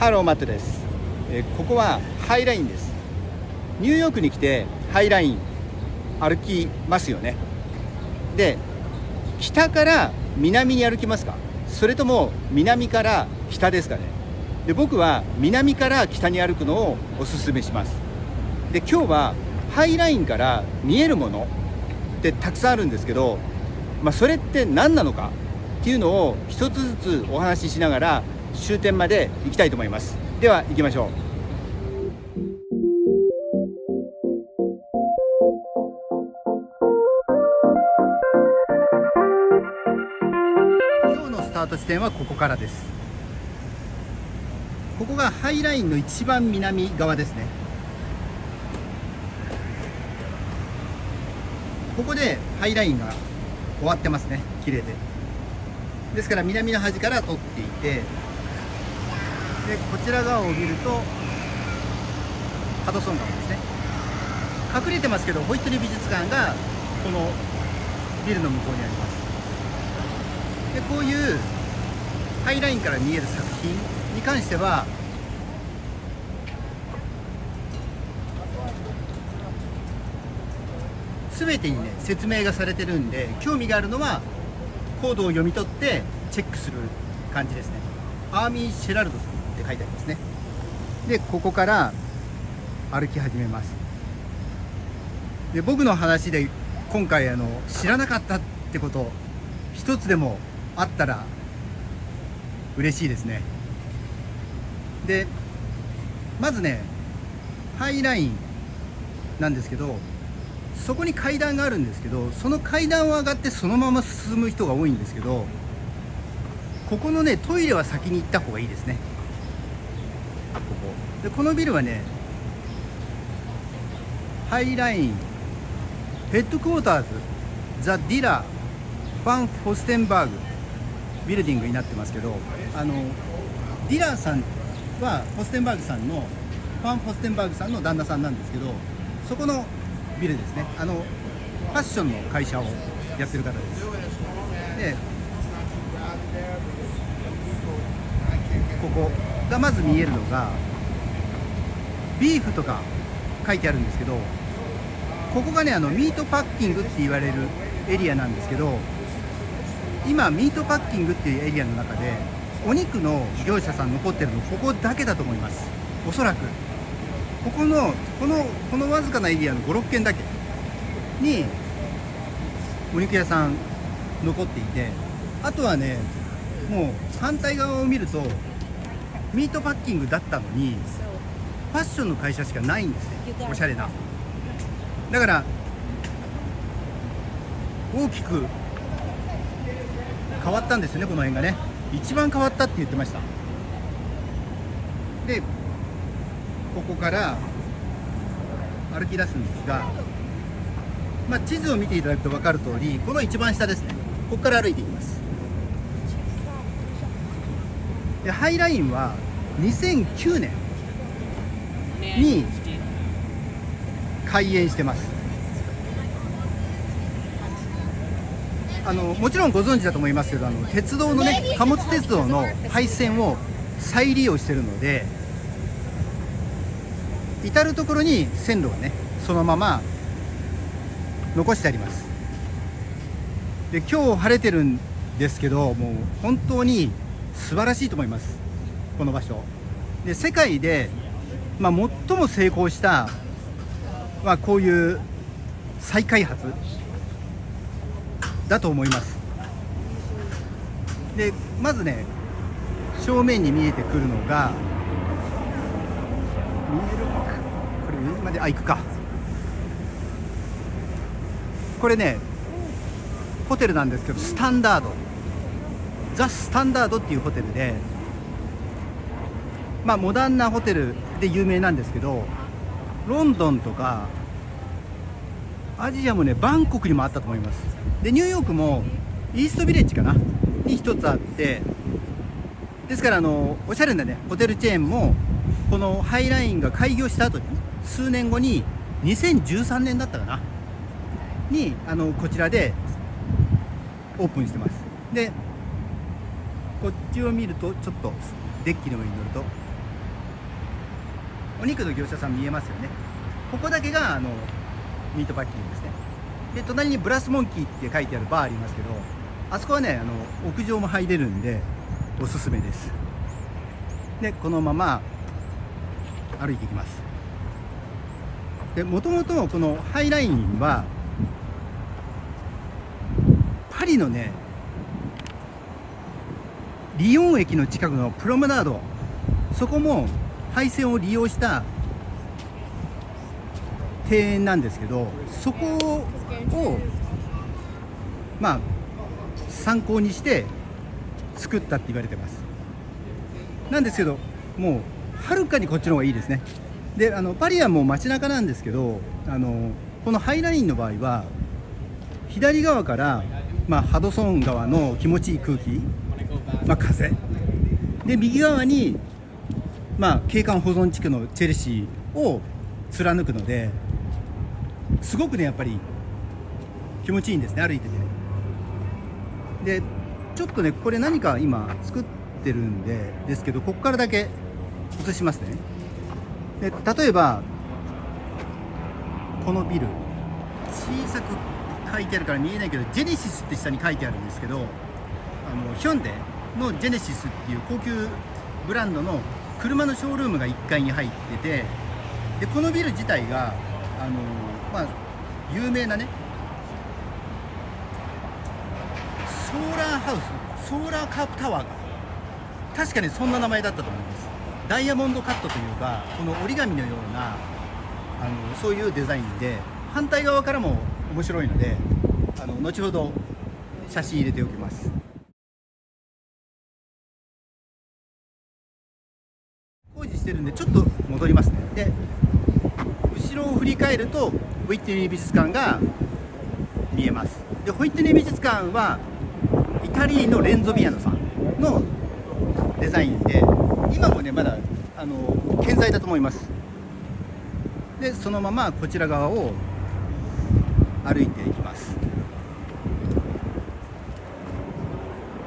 ハローマットです。ここはハイラインです。ニューヨークに来てハイライン歩きますよね。で、北から南に歩きますか、それとも南から北ですかね。で、僕は南から北に歩くのをおすすめします。で、今日はハイラインから見えるものってたくさんあるんですけど、それって何なのかっていうのを一つずつお話ししながら終点まで行きたいと思います。では行きましょう。今日のスタート地点はここからです。ここがハイラインの一番南側ですね。ここでハイラインが終わってますね。綺麗で。ですから南の端から撮っていて、でこちら側を見るとハドソン川ですね。隠れてますけどホイットリー美術館がこのビルの向こうにあります。でこういうハイラインから見える作品に関しては全てにね説明がされてるんで、興味があるのはコードを読み取ってチェックする感じですね。アーミー・シェラルドさんって書いてありますね。でここから歩き始めます。で僕の話で今回知らなかったってこと一つでもあったら嬉しいですね。でまずねハイラインなんですけど、そこに階段があるんですけど、その階段を上がってそのまま進む人が多いんですけど、ここのねトイレは先に行った方がいいですね。このビルはねハイラインヘッドクォーターズザ・ディラ・ファン・フォステンバーグビルディングになってますけど、ディラさんはフォステンバーグさんのファン・フォステンバーグさんの旦那さんなんですけど、そこのビルですね。ファッションの会社をやってる方です。でここがまず見えるのがビーフとか書いてあるんですけど、ここがねミートパッキングって言われるエリアなんですけど、今ミートパッキングっていうエリアの中でお肉の業者さん残ってるのここだけだと思います。おそらくこのわずかなエリアの5、6軒だけにお肉屋さん残っていて、あとはねもう反対側を見るとミートパッキングだったのにファッションの会社しかないんですね。おしゃれな。だから大きく変わったんですよね、この辺がね。一番変わったって言ってました。でここから歩き出すんですが、地図を見ていただくと分かる通り、この一番下ですね。ここから歩いていきます。でハイラインは2009年に開園してます。もちろんご存知だと思いますけど、鉄道のね貨物鉄道の廃線を再利用してるので、至る所に線路がねそのまま残してあります。で今日晴れてるんですけど、もう本当に素晴らしいと思います、この場所で。世界で、最も成功した、こういう再開発だと思います。でまずね正面に見えてくるのが、見えるかこれ上まで行くか。これねホテルなんですけど、スタンダードザ・スタンダードっていうホテルで、モダンなホテルで有名なんですけど、ロンドンとかアジアもねバンコクにもあったと思います。でニューヨークもイーストビレッジかなに一つあって、ですからおしゃれなねホテルチェーンもこのハイラインが開業した後に数年後に2013年だったかなにこちらでオープンしてます。でこっちを見るとちょっとデッキの上に乗るとお肉の業者さん見えますよね。ここだけがミートパッキングですね。で隣にブラスモンキーって書いてあるバーありますけど、あそこはね屋上も入れるんでおすすめです。でこのまま歩いていきます。でもともとこのハイラインはパリのねリヨン駅の近くのプロムナード、そこも廃線を利用した庭園なんですけど、そこをまあ参考にして作ったって言われてます。なんですけどもうはるかにこっちの方がいいですね。でパリはもう街中なんですけど、このハイラインの場合は左側から、ハドソン川の気持ちいい空気、風で右側に、景観保存地区のチェルシーを貫くので、すごくねやっぱり気持ちいいんですね、歩いてて。でちょっとねこれ何か今作ってるんですけど、ここからだけ映しますね。で例えばこのビル小さく書いてあるから見えないけど、ジェネシスって下に書いてあるんですけど、ヒョンデのジェネシスっていう高級ブランドの車のショールームが1階に入ってて、でこのビル自体が有名なねソーラーハウス、ソーラーカープタワーが確かにそんな名前だったと思います。ダイヤモンドカットというか、この折り紙のようなそういうデザインで、反対側からも面白いので後ほど写真入れておきます。工事してるんでちょっと戻りますね。で後ろを振り返るとホイットニー美術館が見えます。でホイットニー美術館はイタリーのレンゾビアノさんのデザインで、今もねまだ健在だと思います。でそのままこちら側を歩いていきます。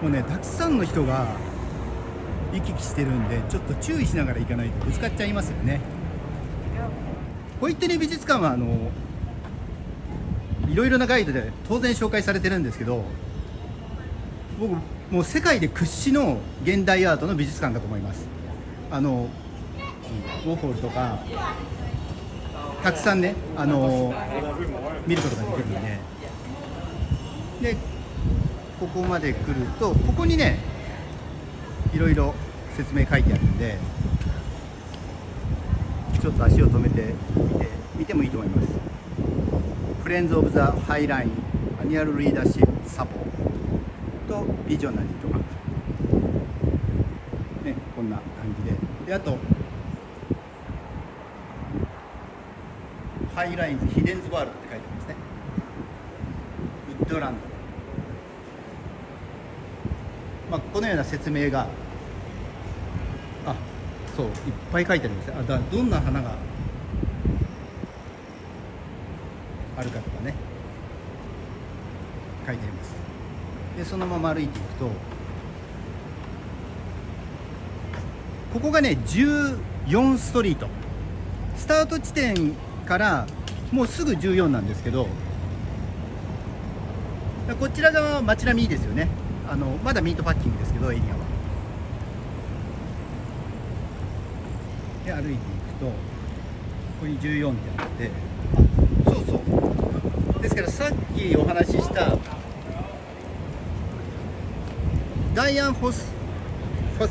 もうねたくさんの人が行き来してるんで、ちょっと注意しながら行かないとぶつかっちゃいますよね。ホイットニー美術館はいろいろなガイドで当然紹介されてるんですけど、僕もう世界で屈指の現代アートの美術館だと思います。ウォーホルとかたくさんね見ることができるので、ここまで来るとここにねいろいろ説明書いてあるんで、ちょっと足を止めて見てもいいと思います。フレンズ・オブ・ザ・ハイラインアニュアル・リーダーシップ・サポとビジョナリーとか、ね、こんな感じで、あとハイラインズ・ヒデンズ・ワールドって書いてありますね。ウッドランド、このような説明がそういっぱい書いてあるんですよ。どんな花があるかとかね書いてあります。でそのまま歩いていくと、ここがね14ストリート、スタート地点からもうすぐ14なんですけど、こちら側は街並みいいですよね。まだミートパッキングですけどエリアは。で歩いていくとここに14ってあって、そうそうですからさっきお話ししたダイアン・フォス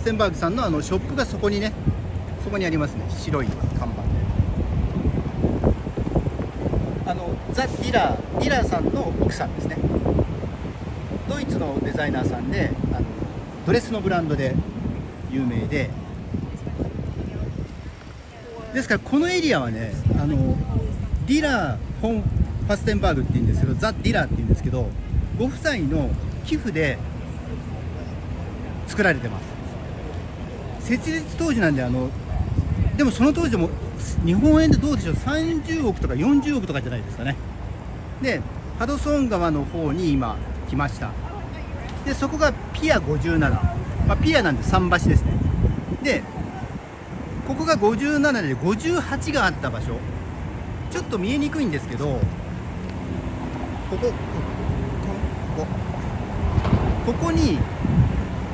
テンバーグさんのショップがそこにね、そこにありますね、白い看板で。ザ・ディラーさんの奥さんですね。ドイツのデザイナーさんでドレスのブランドで有名で、ですからこのエリアはねディラー・フォン・ファステンバーグって言うんですけど、ザ・ディラーって言うんですけど、ご夫妻の寄付で作られてます。設立当時なんででもその当時でも日本円でどうでしょう、30億とか40億とかじゃないですかね。でハドソン川の方に今来ました。でそこがピア57、ピアなんで桟橋ですね。でここが57で58があった場所、ちょっと見えにくいんですけど、ここに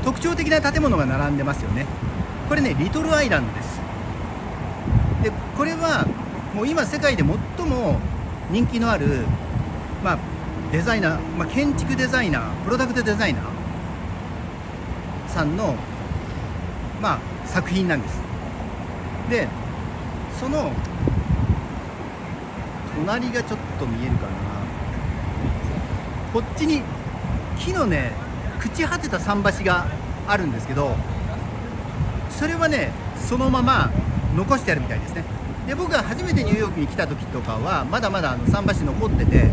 特徴的な建物が並んでますよね。これね、リトルアイランドです。でこれはもう今世界で最も人気のある、デザイナー、建築デザイナー、プロダクトデザイナーさんの、作品なんです。でその隣がちょっと見えるかな、こっちに木のね朽ち果てた桟橋があるんですけど、それはねそのまま残してあるみたいですね。で僕が初めてニューヨークに来た時とかはまだまだ桟橋残ってて、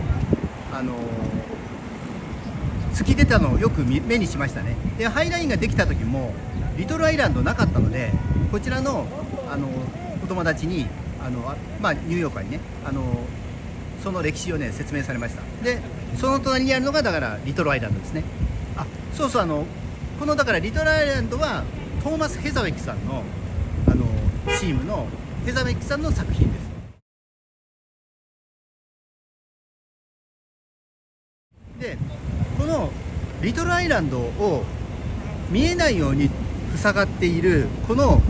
突き出たのをよく目にしましたね。でハイラインができた時もリトルアイランドなかったので、こちらのお友達にニューヨーカーにねその歴史をね説明されました。でその隣にあるのがだからリトルアイランドですね。そうそう、このだからリトルアイランドはトーマス・ヘザウェックさんのチームのヘザウェックさんの作品です。でこのリトルアイランドを見えないように塞がっているこの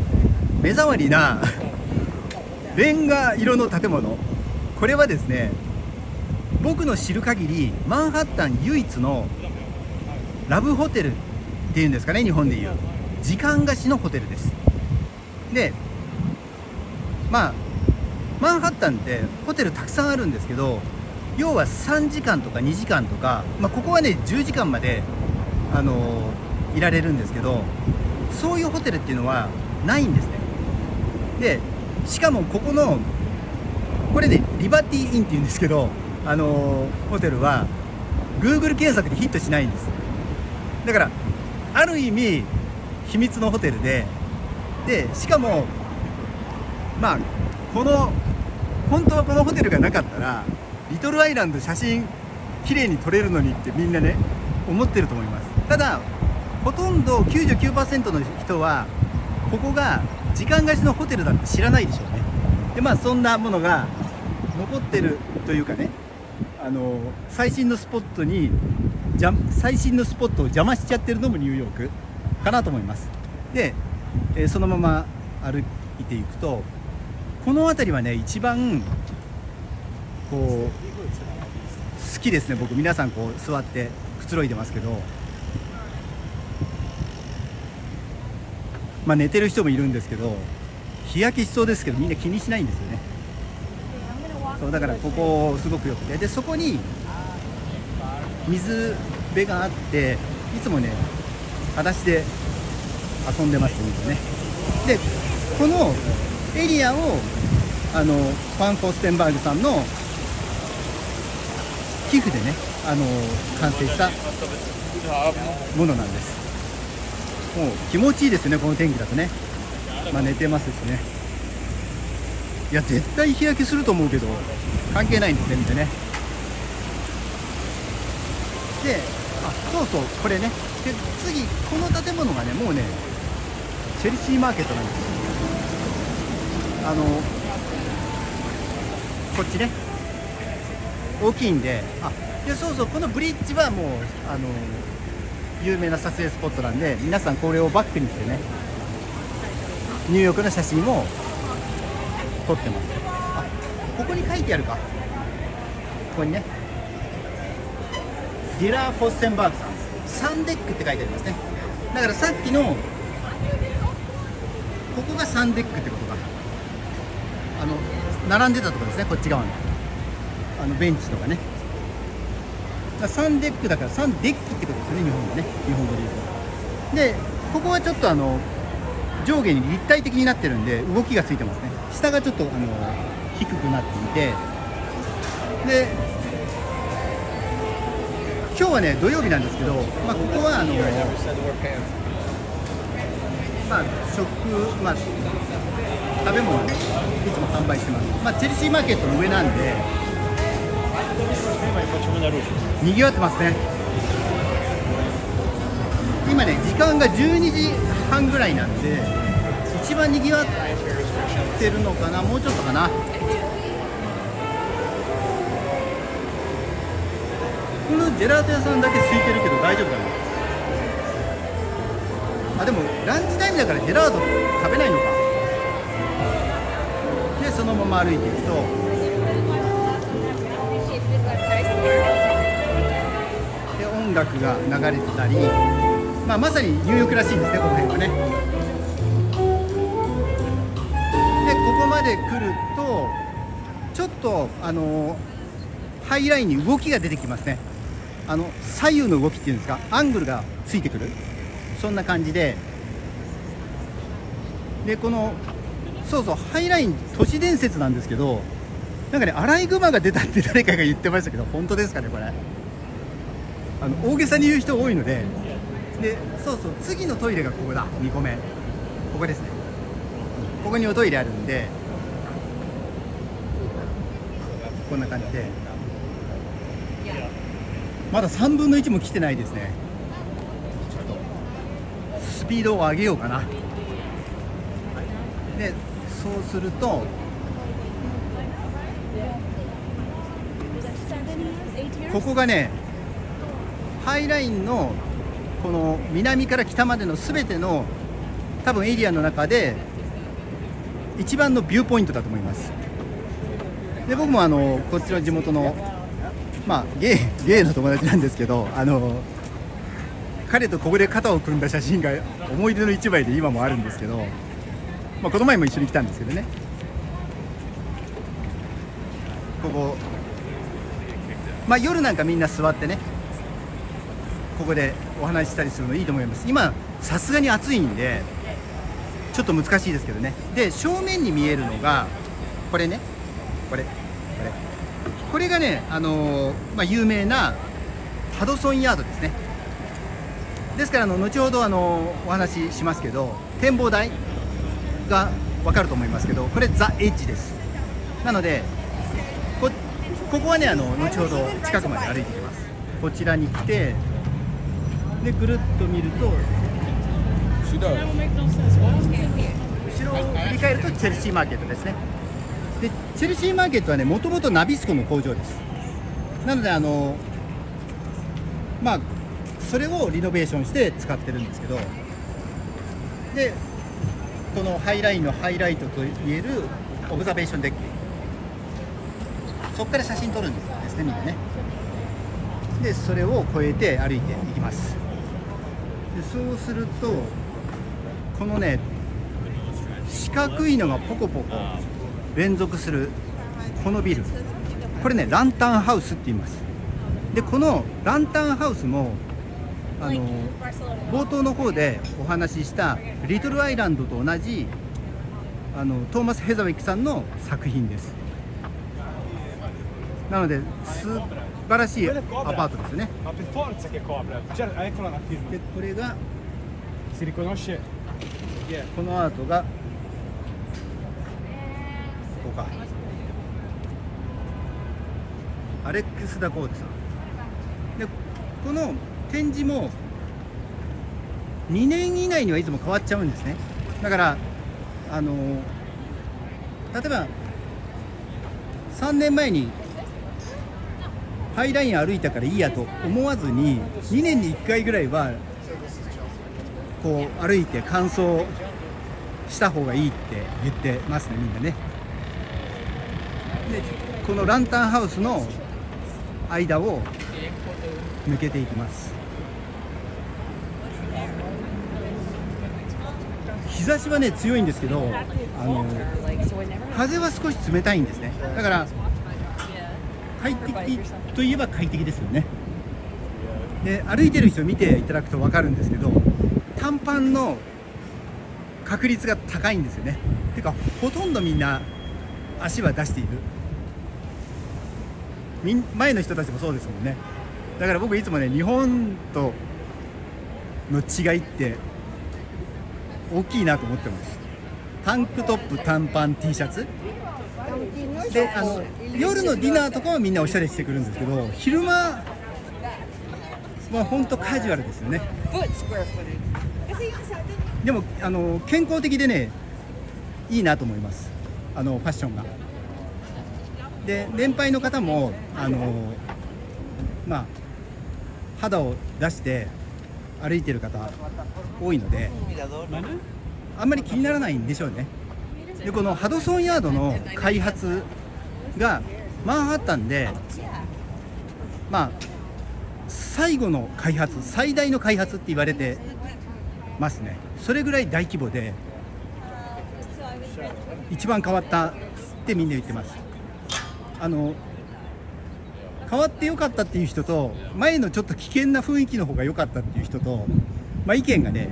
目障りなレンガ色の建物、これはですね、僕の知る限りマンハッタン唯一のラブホテルっていうんですかね、日本でいう時間貸しのホテルです。でマンハッタンってホテルたくさんあるんですけど、要は3時間とか2時間とか、ここはね10時間までいられるんですけど、そういうホテルっていうのはないんですね。でしかもこれねリバティインっていうんですけど、ホテルは Google 検索でヒットしないんです。だからある意味秘密のホテルでしかも本当はこのホテルがなかったらリトルアイランド写真綺麗に撮れるのにってみんなね思ってると思います。ただほとんど 99% の人はここが時間貸しのホテルだって知らないでしょうね。でそんなものが残ってるというかね、最新のスポットを邪魔しちゃってるのもニューヨークかなと思います。で、そのまま歩いていくと、この辺りはね一番好きですね。僕皆さん座ってくつろいでますけど、寝てる人もいるんですけど、日焼けしそうですけどみんな気にしないんですよね。そうだからここすごくよくて、でそこに水辺があって、いつもね裸足で遊んでますみんなね。でこのエリアをファン・フォステンバーグさんの寄付でね完成したものなんです。もう気持ちいいですね、この天気だとね。寝てますしね。いや絶対日焼けすると思うけど関係ないんですね、みんなね。でそうそう、これね、で次この建物がねもうねチェルシーマーケットなんです。こっちね大きいんで、そうそう、このブリッジはもう有名な撮影スポットなんで、皆さんこれをバックにしてねニューヨークの写真を撮ってます。ここに書いてあるか、ここにねディラー・フォッセンバーグさん、サンデックって書いてありますね。だからさっきのここがサンデックってことか、並んでたところですね、こっち側のベンチとかね。サンデックだからサンデッキってことですよね、日本語で言うと。でここはちょっと上下に立体的になってるんで動きがついてますね。下がちょっと低くなっていて、で今日はね土曜日なんですけど、ここは食べ物をねいつも販売してます。チェルシーマーケットの上なんでにぎわってますね。今ね時間が12時半ぐらいなんで、1一番にぎわってるのかな、もうちょっとかな。このジェラート屋さんだけ空いてるけど大丈夫かな。あ、でもランチタイムだからジェラート食べないのか。でそのまま歩いていくと、で音楽が流れてたり、まさにニューヨークらしいんですね、この辺はね。でここまで来るとちょっとハイラインに動きが出てきますね。左右の動きっていうんですか、アングルがついてくる、そんな感じで、このハイライン都市伝説なんですけど、なんかね、アライグマが出たって誰かが言ってましたけど、本当ですかねこれ。大げさに言う人多いので、次のトイレがここだ、2個目ここですね。ここにおトイレあるんで、こんな感じで、まだ3分の1も来てないですね。ちょっとスピードを上げようかな。でそうすると、ここがね、ハイラインのこの南から北までの全ての多分エリアの中で一番のビューポイントだと思います。で僕もこっちの地元のゲイの友達なんですけど、彼とここで肩を組んだ写真が思い出の一枚で今もあるんですけど、この前も一緒に来たんですけどね。ここ、夜なんかみんな座ってね、ここでお話ししたりするのいいと思います。今さすがに暑いんでちょっと難しいですけどね。で正面に見えるのがこれね、これがね、有名なハドソンヤードですね。ですから後ほどお話ししますけど、展望台が分かると思いますけど、これザ・エッジです。なのでここはね、後ほど近くまで歩いてきます。こちらに来て、でぐるっと見ると、後ろを振り返るとチェルシーマーケットですね。でチェルシーマーケットはね、もともとナビスコの工場です。なのでそれをリノベーションして使ってるんですけど、でこのハイラインのハイライトといえるオブザベーションデッキ、そこから写真撮るんですね、みんなね。でそれを越えて歩いていきます。でそうすると、このね、四角いのがポコポコ連続するこのビル、これねランタンハウスって言います。でこのランタンハウスも冒頭の方でお話ししたリトルアイランドと同じトーマス・ヘザウィックさんの作品です。なので素晴らしいアパートですね。でこれがこのアートがここか、アレックス・ダコーテさんで、この展示も2年以内にはいつも変わっちゃうんですね。だから例えば3年前にハイライン歩いたからいいやと思わずに、2年に1回ぐらいはこう歩いて感想した方がいいって言ってますね、みんなね。でこのランタンハウスの間を抜けていきます。日差しはね強いんですけど、風は少し冷たいんですね。だから快適といえば快適ですよね。で歩いてる人を見ていただくと分かるんですけど、短パンの確率が高いんですよね。てかほとんどみんな足は出している。前の人たちもそうですもんね。だから僕いつもね、日本との違いって大きいなと思ってます。タンクトップ、短パン、T シャツで、夜のディナーとかはみんなおしゃれしてくるんですけど、昼間は本当カジュアルですよね。でも健康的でね、いいなと思います。ファッションが。で年配の方もまあ肌を出して歩いてる方多いので、あんまり気にならないんでしょうね。でこのハドソンヤードの開発がマンハッタンでまあ最後の開発、最大の開発って言われてますね。それぐらい大規模で一番変わったってみんな言ってます。変わってよかったっていう人と、前のちょっと危険な雰囲気の方が良かったっていう人と、意見がね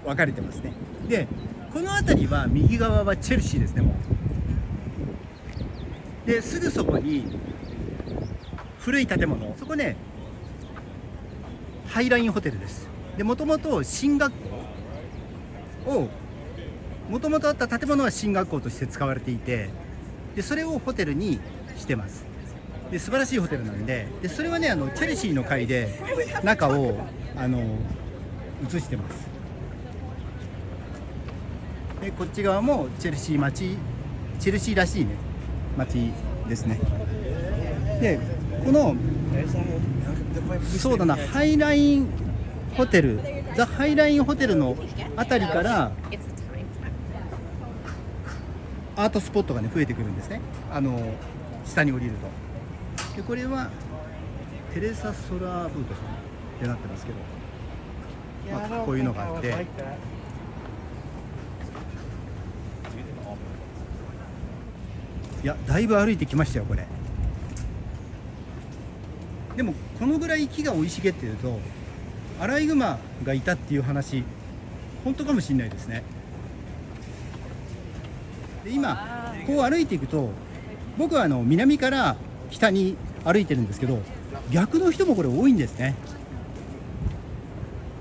分かれてますね。でこの辺りは右側はチェルシーですね。もうですぐそこに古い建物、そこねハイラインホテルです。でもともと進学校をもともとあった建物は進学校として使われていて、でそれをホテルにしてます。で素晴らしいホテルなんで、それはねチェルシーの会で中を映してます。でこっち側もチェルシー町、チェルシーらしいね町ですね。でこのそうだな、ハイラインホテル、ザ・ハイラインホテルのあたりからアートスポットがね増えてくるんですね。下に降りると。でこれはテレサ・ソラーブートさんってなってますけど、こういうのがあって、いやだいぶ歩いてきましたよこれ。でもこのぐらい木が生い茂っているとアライグマがいたっていう話本当かもしれないですね。で今こう歩いていくと、僕は南から北に歩いてるんですけど、逆の人もこれ多いんですね。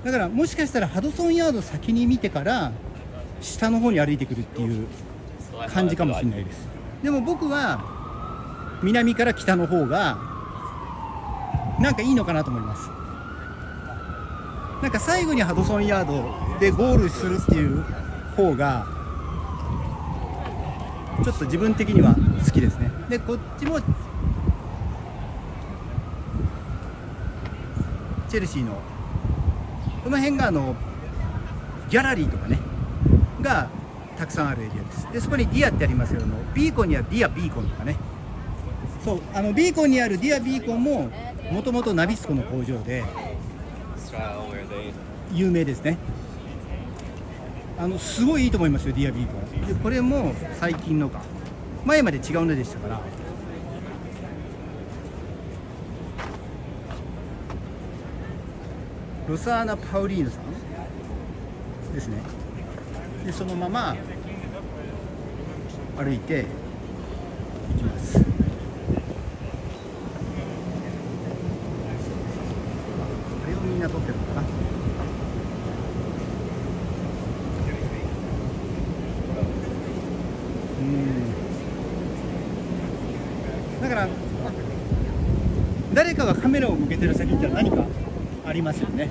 だからもしかしたらハドソンヤード先に見てから下の方に歩いてくるっていう感じかもしれないです。でも僕は南から北の方がなんかいいのかなと思います。なんか最後にハドソンヤードでゴールするっていう方がちょっと自分的には好きですね。でこっちもチェルシーのこの辺がギャラリーとかねがたくさんあるエリアです。でそこにディアってありますけども、ビーコンにはディアビーコンとかね、そうビーコンにあるディアビーコンももともとナビスコの工場で有名ですね。すごいいいと思いますよディアビーコン。でこれも最近のか、前まで違うのでしたから。ロサーナ・パウリーノさんですね。でそのまま歩いていきます。これをみんな撮ってるのかな。だから誰かがカメラを向けてる先って何かありますよね。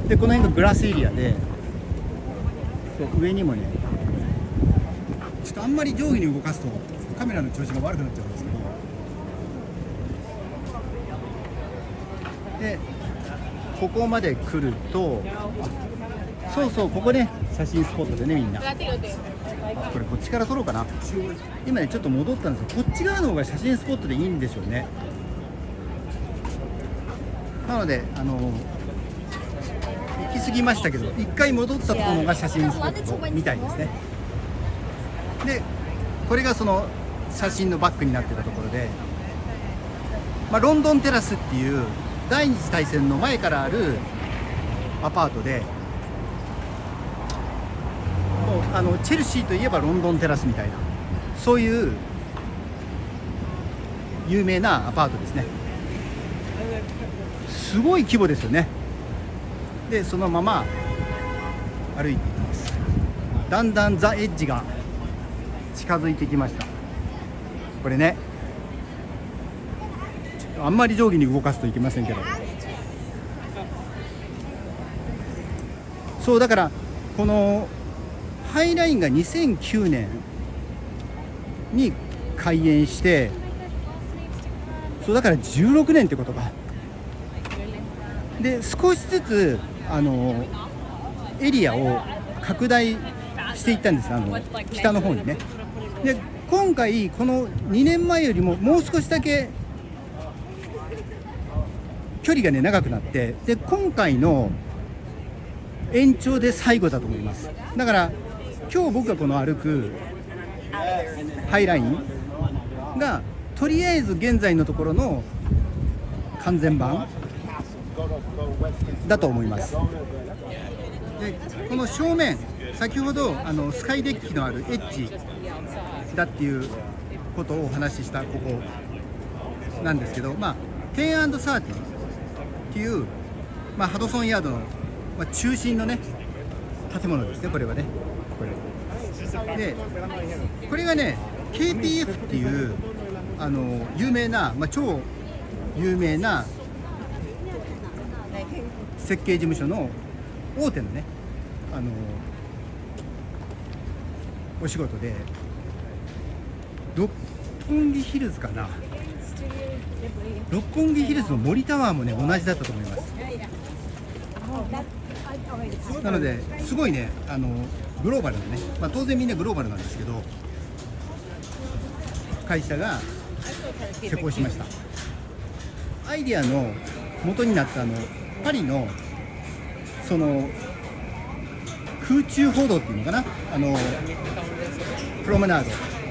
でこの辺がグラスエリアで、そう上にもね、ちょっとあんまり上下に動かすとカメラの調子が悪くなっちゃうんですけど、でここまで来ると、そうそう、ここね写真スポットでねみんな。これこっちから撮ろうかな。今ねちょっと戻ったんですよ。こっち側の方が写真スポットでいいんでしょうね。なので行き過ぎましたけど、一回戻ったところが写真スポットみたいですね。でこれがその写真のバックになってたところで、ロンドンテラスっていう第二次大戦の前からあるアパートで、もうチェルシーといえばロンドンテラスみたいな、そういう有名なアパートですね。すごい規模ですよね。でそのまま歩いていきます。だんだんザ・エッジが近づいてきました。これねちょっとあんまり上下に動かすといけませんけど、そうだからこのハイラインが2009年に開園して、そうだから16年ってことか。で少しずつエリアを拡大していったんです、北の方にね。で今回この2年前よりももう少しだけ距離がね長くなって、で今回の延長で最後だと思います。だから今日僕がこの歩くハイラインがとりあえず現在のところの完全版だと思います。でこの正面、先ほどスカイデッキのあるエッジだっていうことをお話ししたここなんですけど、10&30っていう、ハドソンヤードの、中心のね建物ですね。これはね、でこれがね KPF っていう有名な、超有名な設計事務所の大手のねお仕事で、六本木ヒルズかな、六本木ヒルズの森タワーもね同じだったと思います。なのですごいねグローバルなね、当然みんなグローバルなんですけど、会社が施工しました。アイデアの元になったパリのその空中歩道っていうのかな、プロメナード、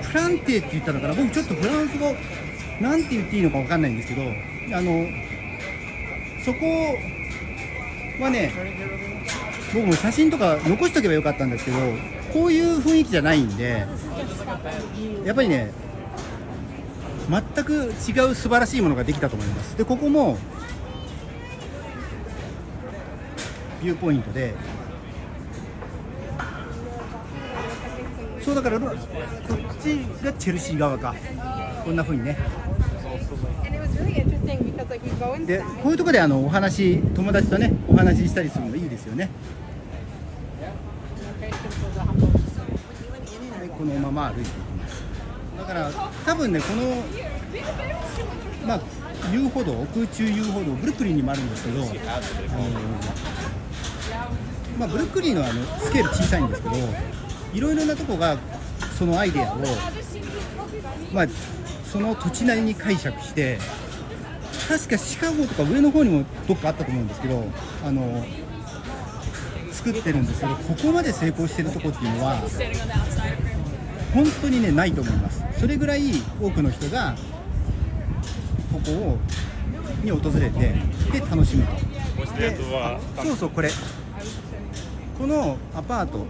プランテって言ったのかな、僕ちょっとフランス語なんて言っていいのか分かんないんですけど、そこはね、僕も写真とか残しとけばよかったんですけど、こういう雰囲気じゃないんで、やっぱりね全く違う素晴らしいものができたと思います。でここもビューポイントで、そうだからこっちがチェルシー側か、こんな風にね。でこういうところでお話、友達とねお話ししたりするのがいいですよね。でこのまま歩いていきます。だから多分ねこの遊歩道、空中遊歩道、ブルックリンにもあるんですけど、ブルックリンのスケール小さいんですけど、いろいろなとこがそのアイデアをその土地なりに解釈して、確かシカゴとか上の方にもどっかあったと思うんですけど、作ってるんですけど、ここまで成功してるとこっていうのは本当にねないと思います。それぐらい多くの人がここに訪れてで楽しむと。でそうそう、このアパート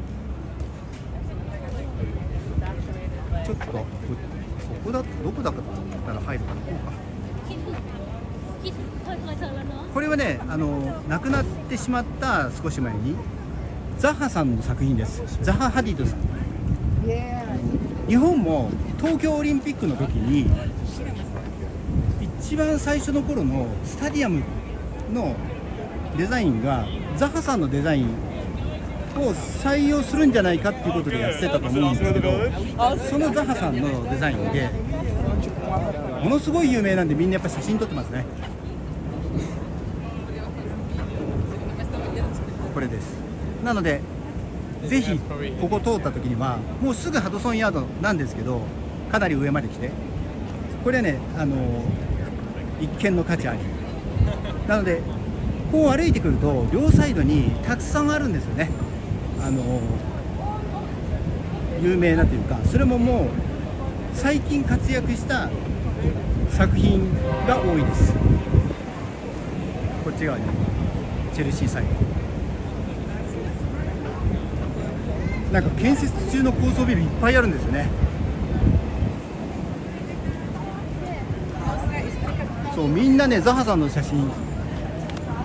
ちょっとここだとどこだかと思ったら入るかな、こうか。これはね亡くなってしまった少し前にザハさんの作品です。ザハ・ハディドさん。日本も東京オリンピックの時に一番最初の頃のスタディアムのデザインがザハさんのデザインを採用するんじゃないかっていうことでやってたと思うんですけど、そのザハさんのデザインでものすごい有名なんで、みんなやっぱ写真撮ってますね。これです。なのでぜひここ通った時には、もうすぐハドソンヤードなんですけど、かなり上まで来て、これはね一見の価値ありなので、こう歩いてくると両サイドにたくさんあるんですよね。有名なというか、それももう最近活躍した作品が多いです。こっち側にチェルシーサイド、なんか建設中の高層ビルいっぱいあるんですよね。そう、みんなねザハさんの写真、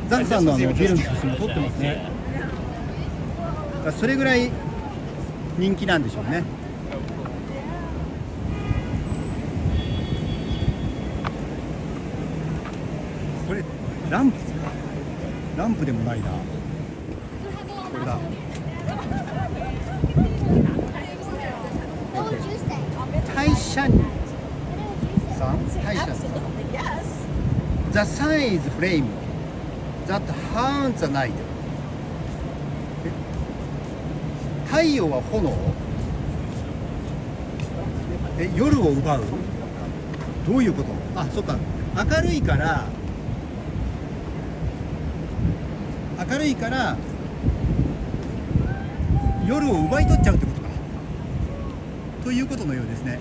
ザハさんのビルの写真を撮ってますね。だからそれぐらい人気なんでしょうね。これランプでもないな、これだ。The sun is flame that haunts the night。太陽は炎、夜を奪う。どういうこと？あ、そっか、明るいから夜を奪い取っちゃうってことか、ということのようですね。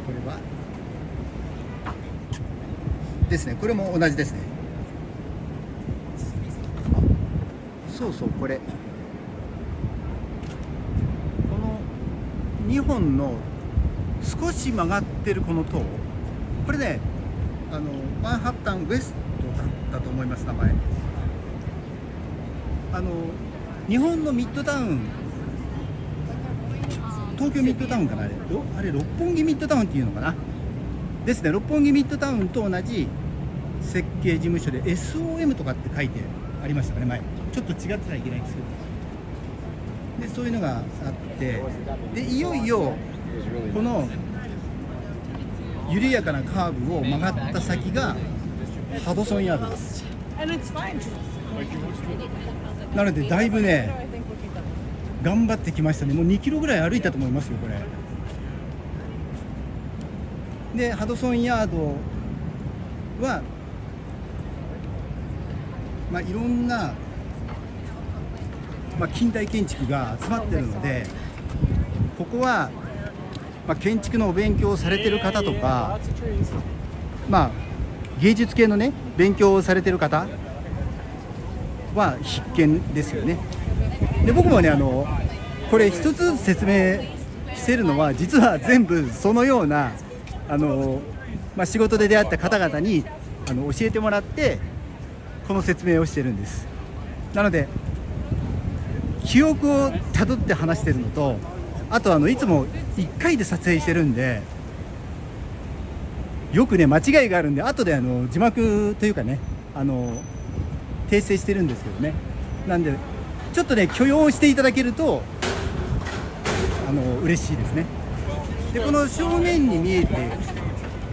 これはですね、これも同じですね。そうそう、これこの2本の少し曲がってるこの塔、これね、マンハッタンウエストだったと思います、名前。日本のミッドタウン、東京ミッドタウンかな、あれ六本木ミッドタウンっていうのかなですね。六本木ミッドタウンと同じ設計事務所で SOM とかって書いてありましたかね、前。ちょっと違ってたらいけないんですけど、でそういうのがあって、でいよいよこの緩やかなカーブを曲がった先がハドソンヤードです。なのでだいぶね頑張ってきましたね。もう2キロぐらい歩いたと思いますよ、これで。ハドソンヤードは、いろんな、近代建築が集まってるので、ここは、建築のお勉強をされてる方とか、芸術系のね勉強をされてる方は必見ですよね。で僕もねこれ一つずつ説明してるのは、実は全部そのような仕事で出会った方々に教えてもらってこの説明をしてるんです。なので記憶をたどって話してるのと、あといつも1回で撮影してるんで、よくね間違いがあるんで、後で字幕というかね訂正してるんですけどね。なんでちょっとね許容していただけると嬉しいですね。でこの正面に見えて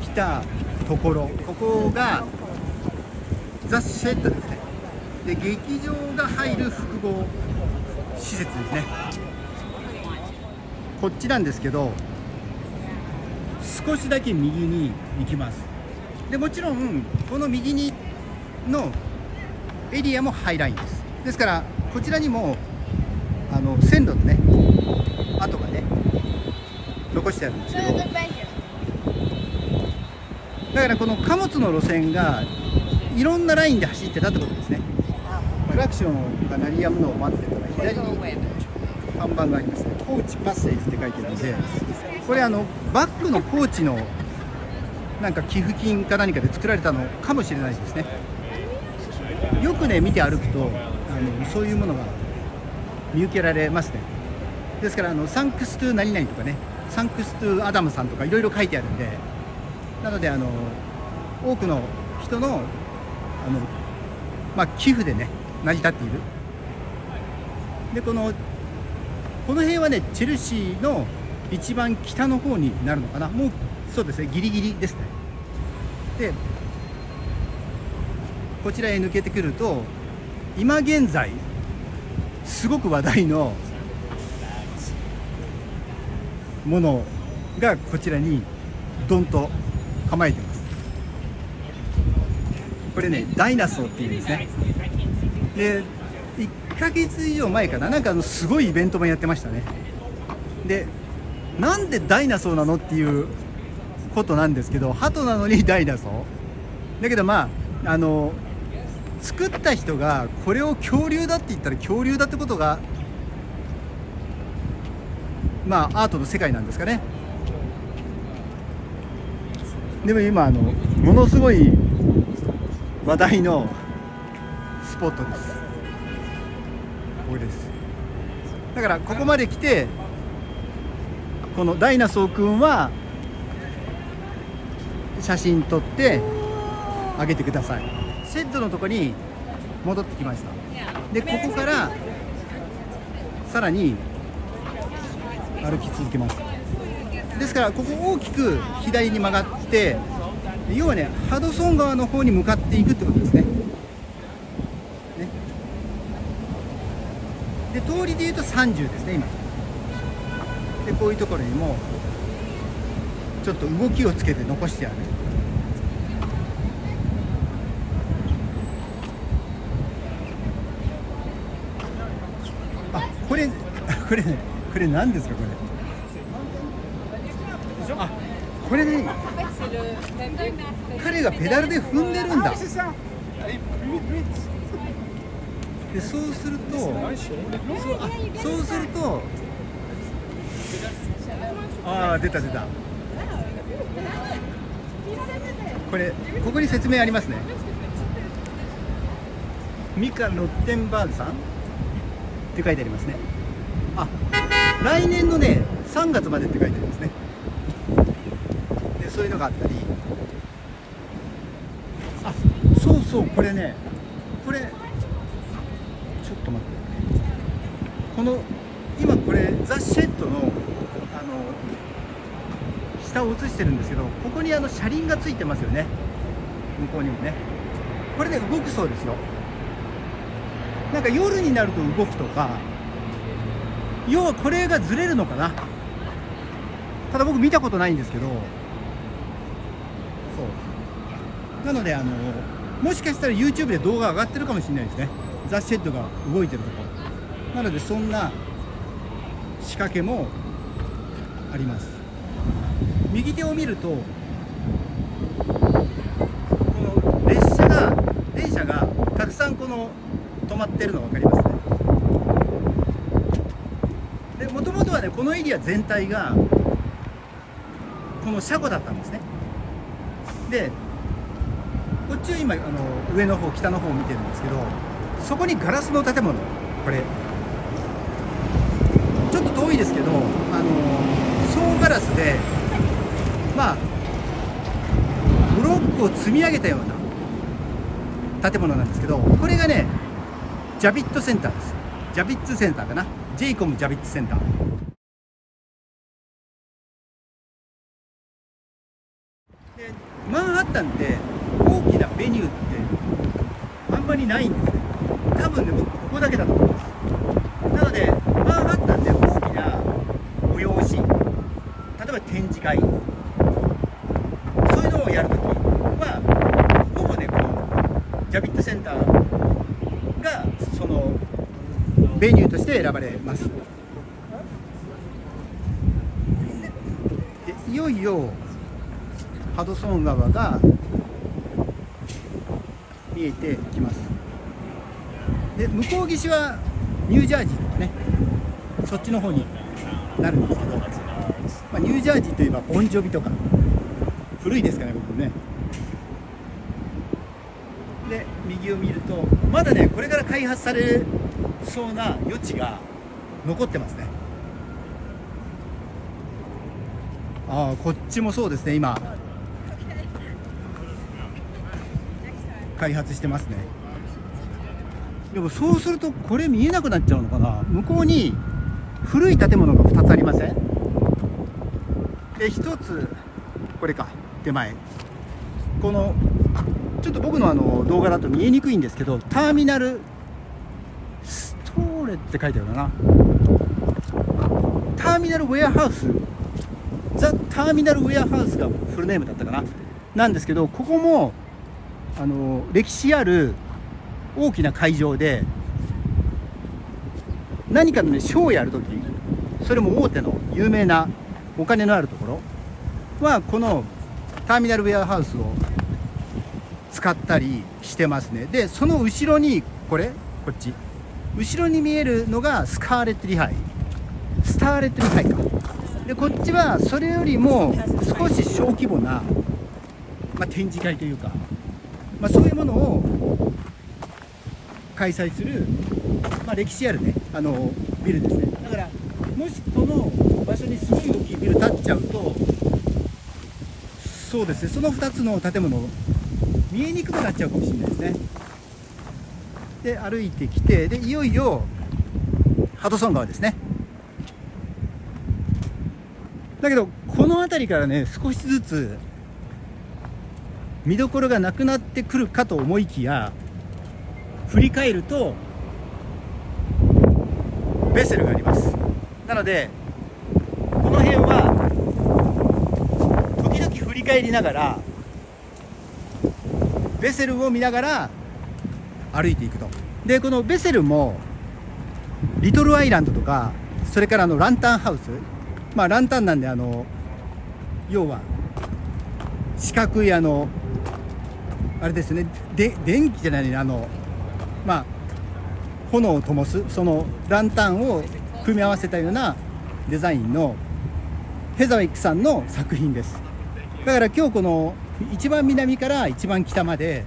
きたところ、ここがザ・シェットですね。で劇場が入る複合施設ですね。こっちなんですけど、少しだけ右に行きます。でもちろんこの右にのエリアもハイラインです。ですからこちらにも線路のね跡がね残してあるんですけど、だからこの貨物の路線がいろんなラインで走ってたってことですね。クラクションが鳴り止むのを待ってたら左に看板がありますね。コーチパッセージって書いてるので、これバックのコーチのなんか寄付金か何かで作られたのかもしれないですね。よくね見て歩くとそういうものが見受けられますね。ですからサンクストゥ何々とかね、サンクストゥアダムさんとかいろいろ書いてあるんで、なので多くの人の寄付でね成り立っている。でこの辺はねチェルシーの一番北の方になるのかな。もうそうですね、ギリギリですね。でこちらへ抜けてくると、今現在すごく話題のものがこちらにドンと構えてます。これねダイナソーっていうんですね。で1ヶ月以上前かな、なんかすごいイベントもやってましたね。でなんでダイナソーなのっていうことなんですけど、鳩なのにダイナソーだけど、作った人がこれを恐竜だって言ったら恐竜だってことがアートの世界なんですかね。でも今ものすごい話題のスポットです。これです。だからここまで来て、このダイナソーくんは写真撮ってあげてください。シェッドのとこに戻ってきました。でここからさらに歩き続けます。ですからここ大きく左に曲がって要はね、ハドソン川の方に向かっていくってことですね。で、通りでいうと30ですね、今。で、こういうところにもちょっと動きをつけて残してある。あ、これね、これ何ですか、これ。あ、これね、彼がペダルで踏んでるんだ。で、そうすると、出た。ここに説明ありますね。ミカ・ロッテンバーグさんって書いてありますね。あ、来年のね、3月までって書いてありますね。で、そういうのがあったり、あ、そう、これね、ちょっと待って、今これザ・シェットの下を映してるんですけど、ここに車輪がついてますよね。向こうにもね。これね、動くそうですよ。なんか夜になると動くとか、要はこれがずれるのかな。ただ僕見たことないんですけど、そうなのでもしかしたら YouTube で動画上がってるかもしれないですね。ザ・シェッドが動いてるところなので、そんな仕掛けもあります。右手を見ると、この電車がたくさん止まってるの分かりますね。で、もともとはね、このエリア全体がこの車庫だったんですね。で、こっちは今上の方、北の方を見てるんですけど、そこにガラスの建物、これちょっと遠いですけど、総ガラスで、ブロックを積み上げたような建物なんですけど、これがね、ジャビットセンターです。ジャビッツセンターかな。ジェイコムジャビッツセンター。で、マンハッタンって大きなベニューってあんまりないんですね。多分ね、僕ここだけだと思います。なのでマンハッタンで大きな催し、例えば展示会、そういうのをやるときはほぼね、このジャビットセンターがそのベニューとして選ばれます。で、いよいよハドソン川が見えてきます。で、向こう岸はニュージャージーとかね、そっちの方になるんですけど、ニュージャージーといえばボンジョビとか古いですからね、僕ね。で、右を見るとまだね、これから開発されそうな余地が残ってますね。こっちもそうですね、今開発してますね。でもそうするとこれ見えなくなっちゃうのかな。向こうに古い建物が2つありません？で、1つこれか、手前、このちょっと僕の動画だと見えにくいんですけど、ターミナルストーレって書いてあるかな。ターミナルウェアハウス、ザ・ターミナルウェアハウスがフルネームだったかな、なんですけど、ここも歴史ある大きな会場で、何かのね、ショーをやるとき、それも大手の有名なお金のあるところはこのターミナルウェアハウスを使ったりしてますね。で、その後ろにこっち後ろに見えるのがスターレットリハイか。で、こっちはそれよりも少し小規模な、展示会というか、そういうものを開催する、歴史あるね、ビルですね。だからもしこの場所にすごい大きいビル建っちゃうと、そうですね、その2つの建物見えにくくなっちゃうかもしれないですね。で、歩いてきて、で、いよいよハドソン川ですね。だけどこの辺りからね、少しずつ見どころがなくなってくるかと思いきや、振り返るとベセルがあります。なのでこの辺は時々振り返りながらベセルを見ながら歩いていくと。でこのベセルもリトルアイランドとか、それからランタンハウス、ランタンなんで要は四角いあれですね、電気じゃないね、炎を灯すそのランタンを組み合わせたようなデザインのヘザウィックさんの作品です。だから今日この一番南から一番北まで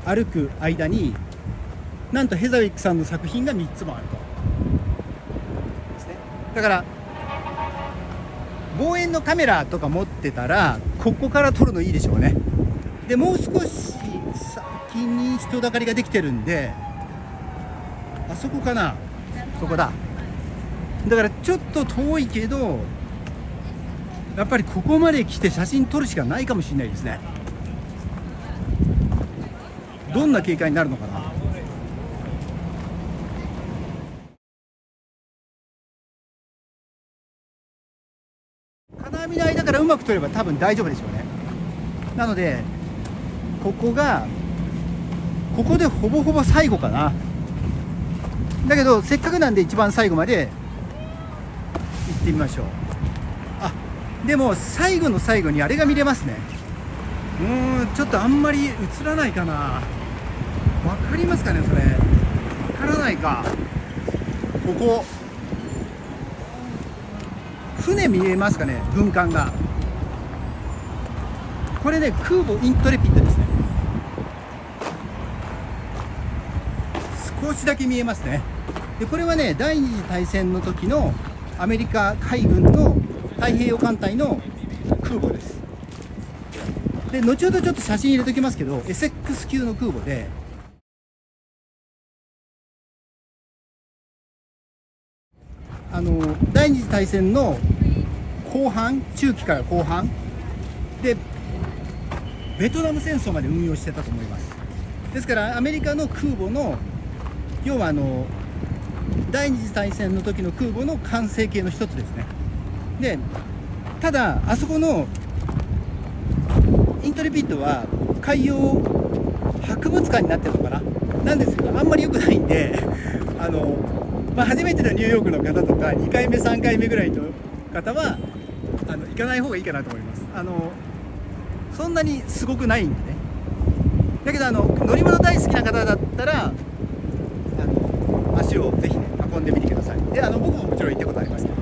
歩く間に、なんとヘザウィックさんの作品が3つもあるとですね。だから望遠のカメラとか持ってたらここから撮るのいいでしょうね。でもう少し先に人だかりができてるんで、あそこかな、そこだ。だからちょっと遠いけど、やっぱりここまで来て写真撮るしかないかもしれないですね。どんな景観になるのかな。金網の間からうまく撮れば多分大丈夫でしょうね。なのでここでほぼほぼ最後かな。だけどせっかくなんで一番最後まで行ってみましょう。でも最後の最後にあれが見れますね。ちょっとあんまり映らないかな。わかりますかね、それ。わからないか。ここ船見えますかね、軍艦が。これね、空母イントレピッドですね。少しだけ見えますね。でこれはね、第二次大戦の時のアメリカ海軍の太平洋艦隊の空母です。で後ほどちょっと写真入れておきますけど、エセックス級の空母で、第二次大戦の後半、中期から後半でベトナム戦争まで運用してたと思います。ですからアメリカの空母の、要は第二次大戦の時の空母の完成形の一つですね。でただあそこのイントレピッドは海洋博物館になってるのかな、なんですけどあんまり良くないんで、初めてのニューヨークの方とか2回目3回目ぐらいの方は行かない方がいいかなと思います。そんなにすごくないんでね。だけど乗り物大好きな方だったら足をぜひね運んでみてください。で僕ももちろん行ったことありますけど、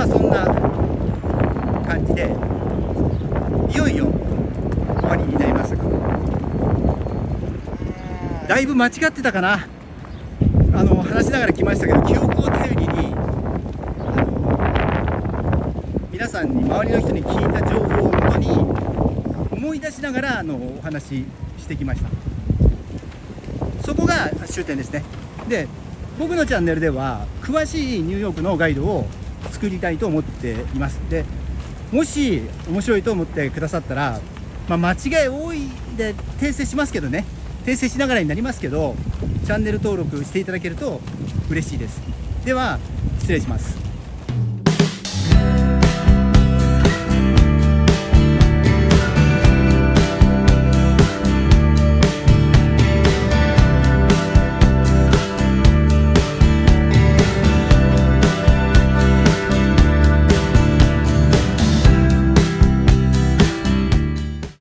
そんな感じでいよいよ終わりになりますが、だいぶ間違ってたかな。話しながら来ましたけど、記憶を頼りに皆さんに、周りの人に聞いた情報をもとに思い出しながらお話ししてきました。そこが終点ですね。で僕のチャンネルでは詳しいニューヨークのガイドを作りたいと思っています。でもし面白いと思ってくださったら、間違い多いで訂正しますけどね、訂正しながらになりますけど、チャンネル登録していただけると嬉しいです。では失礼します。